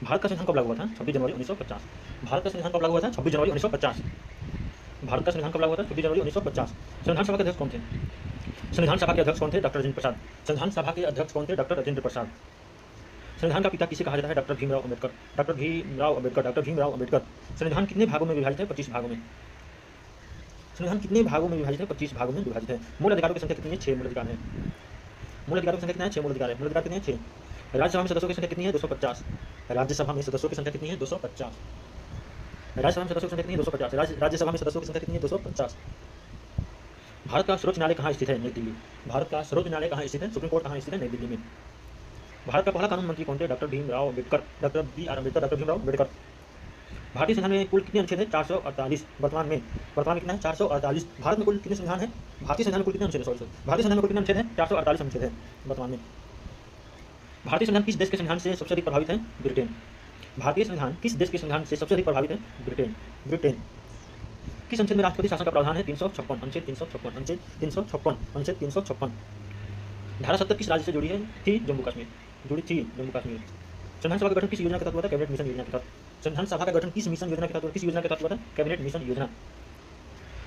भारत का संविधान कब लागू हुआ था? 26 जनवरी 1950। भारत का संविधान कब लागू हुआ था? 26 जनवरी 1950। भारत का संविधान कब लागू हुआ था? 26 जनवरी 1950। संविधान सभा के अध्यक्ष कौन थे? संविधान सभा के अध्यक्ष कौन थे? डॉक्टर राजेंद्र प्रसाद। संविधान सभा के अध्यक्ष कौन थे? डॉक्टर राजेंद्र प्रसाद। संविधान का पिता किसे कहा जाता है? Doctor Bhimrao Ambedkar. Doctor Bhimrao Ambedkar. Doctor Bhimrao Ambedkar. संविधान कितने भागों में विभाजित है? 25 भागों में। संविधान कितने भागों में विभाजित है? 25 भागों में विभाजित है। मूल अधिकारों की संख्या कितनी है? 6 मूल अधिकार है। मूल अधिकारों की संख्या कितना है? 6 मूल अधिकार है। मूल अधिकार कितने हैं? 6। राज्यसभा में सदस्यों की संख्या कितनी है? 250। राज्यसभा में सदस्यों की संख्या कितनी है? 250। राज्यसभा में सदस्यों की संख्या कितनी है? 250। राज्यसभा में सदस्यों की संख्या कितनी है? 250। भारत का सर्वोच्च न्यायालय कहाँ स्थित है? नई दिल्ली। भारत का सर्वोच्च न्यायालय कहाँ स्थित है? सुप्रीम कोर्ट कहाँ स्थित है? नई दिल्ली में। भारत का पहला कानून मंत्री कौन थे? Doctor Bhimrao Ambedkar. Doctor B R Ambedkar. Doctor Bhimrao Ambedkar. भारतीय संविधान में कुल कितने अनुच्छेद हैं? 448। वर्तमान में कितना है? 448। भारत में कुल कितने संविधान है? भारतीय संविधान में कुल कितने अनुच्छेद है? भारतीय संविधान में कुल कितने अनुच्छेद हैं? 448 अनुच्छेद है वर्तमान में। भारतीय संविधान किस देश के संविधान से सबसे अधिक प्रभावित है? ब्रिटेन। भारतीय संविधान किस देश के संविधान से सबसे अधिक प्रभावित है? ब्रिटेन। ब्रिटेन। किस अनुच्छेद में राष्ट्रपति शासन का प्रावधान है? 356। अनुच्छेद 356। अनुच्छेद 356। अनुच्छेद 356। धारा 70 किस राज्य से जुड़ी है? थी जम्मू कश्मीर। जुड़ी थी जम्मू कश्मीर। संविधान सभा का गठन किस योजना के तहत हुआ था? कैबिनेट मिशन योजना के तहत। संविधान सभा का गठन किस मिशन योजना के तहत हुआ? किस योजना के तहत हुआ था? कैबिनेट मिशन योजना।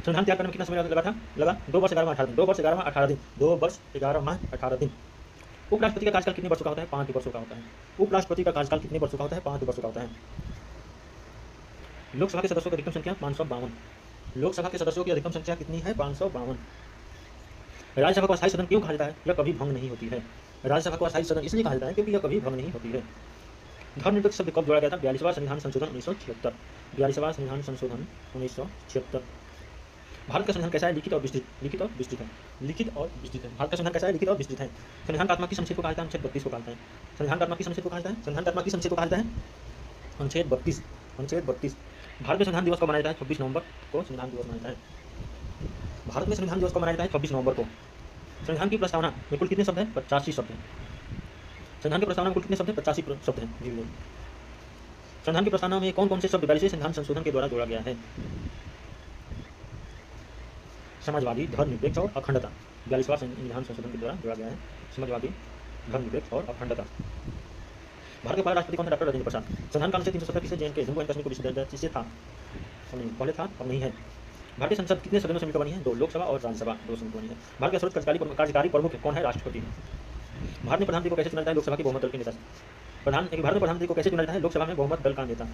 संविधान तैयार करने में कितना समय लगा था? लगा 2 वर्ष 11 माह 18 दिन। 2 वर्ष 11 माह 18 दिन। 2 वर्ष 11 माह 18 दिन। उपराष्ट्रपति का कार्यकाल कितने वर्षों का होता है? 5 वर्षों का होता है। उपराष्ट्रपति का कार्यकाल कितने वर्षों का होता है? 5 वर्षों का होता है। लोकसभा के सदस्यों की अधिकतम संख्या 552। लोकसभा के सदस्यों की अधिकतम संख्या कितनी है? 552। राज्यसभा को अस्थायी सदन क्यों कहा जाता है? यह कभी भंग नहीं होती है। राज्यसभा को अस्थायी सदन इसलिए कहा जाता है क्योंकि यह कभी भंग नहीं होती है। धर्मनिरपेक्ष शब्द कब जोड़ा गया था? 42वां संविधान संशोधन 1976। 42वां संविधान संशोधन 1976। भारत का संविधान कैसा है? लिखित और विस्तृत। लिखित और विस्तृत है। लिखित और विस्तृत है। भारत का संविधान कैसा है? लिखित और विस्तृत है। संविधान का आत्मा किस अनुच्छेद को कहा जाता है? अनुच्छेद 32 को कहा जाता है। संविधान का आत्मा किस अनुच्छेद को कहा जाता है? संविधान का आत्मा किस अनुच्छेद को कहा जाता है? अनुच्छेद 32। अनुच्छेद 32। भारत में संविधान दिवस कब मनाया जाता है? 26 नवंबर को संविधान दिवस मनाया जाता है। भारत में संविधान दिवस कब मनाया जाता है? 26 नवंबर को। संविधान की प्रस्तावना में कुल कितने शब्द हैं? 85 शब्द हैं। संविधान की प्रस्तावना में कुल कितने शब्द हैं? 85 शब्द हैं। जी बिल्कुल। संविधान की प्रस्तावना में कौन कौन से शब्द 42वें संविधान संशोधन के द्वारा जोड़ा गया है? समाजवादी, धर्मनिरपेक्ष और अखंडता। 42वां संविधान संशोधन के द्वारा जोड़ा गया है। समाजवादी, धर्मनिरपेक्ष और अखंडता। भारत के पहले राष्ट्रपति कौन थे? डॉक्टर राजेंद्र प्रसाद। संविधान का अनुच्छेद 370 किसे जे एंड के जम्मू एंड कश्मीर को विशेष दर्जा किसे था? पहले था, अब नहीं है। भारतीय संसद कितने सदनों से मिलकर बनी है? 2। लोकसभा और राज्यसभा 2 से मिलकर बनी है। भारत के सर्वोच्च कार्यकारी प्रमुख कौन है? राष्ट्रपति। भारत में प्रधानमंत्री को कैसे चुना जाता है? लोकसभा की बहुमत दल के नेता से। भारत में प्रधानमंत्री को कैसे चुना जाता है? लोकसभा में बहुमत दल का नेता।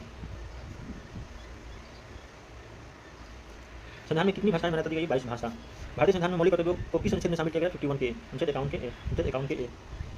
संविधान में कितनी भाषाएं मान्यता दी गई? 22 भाषा। भारतीय संविधान में मौलिक कर्तव्यों को किस अनुच्छेद में शामिल किया गया? 51 के। अनुच्छेद 51 के ए। अनुच्छेद 51 के ए।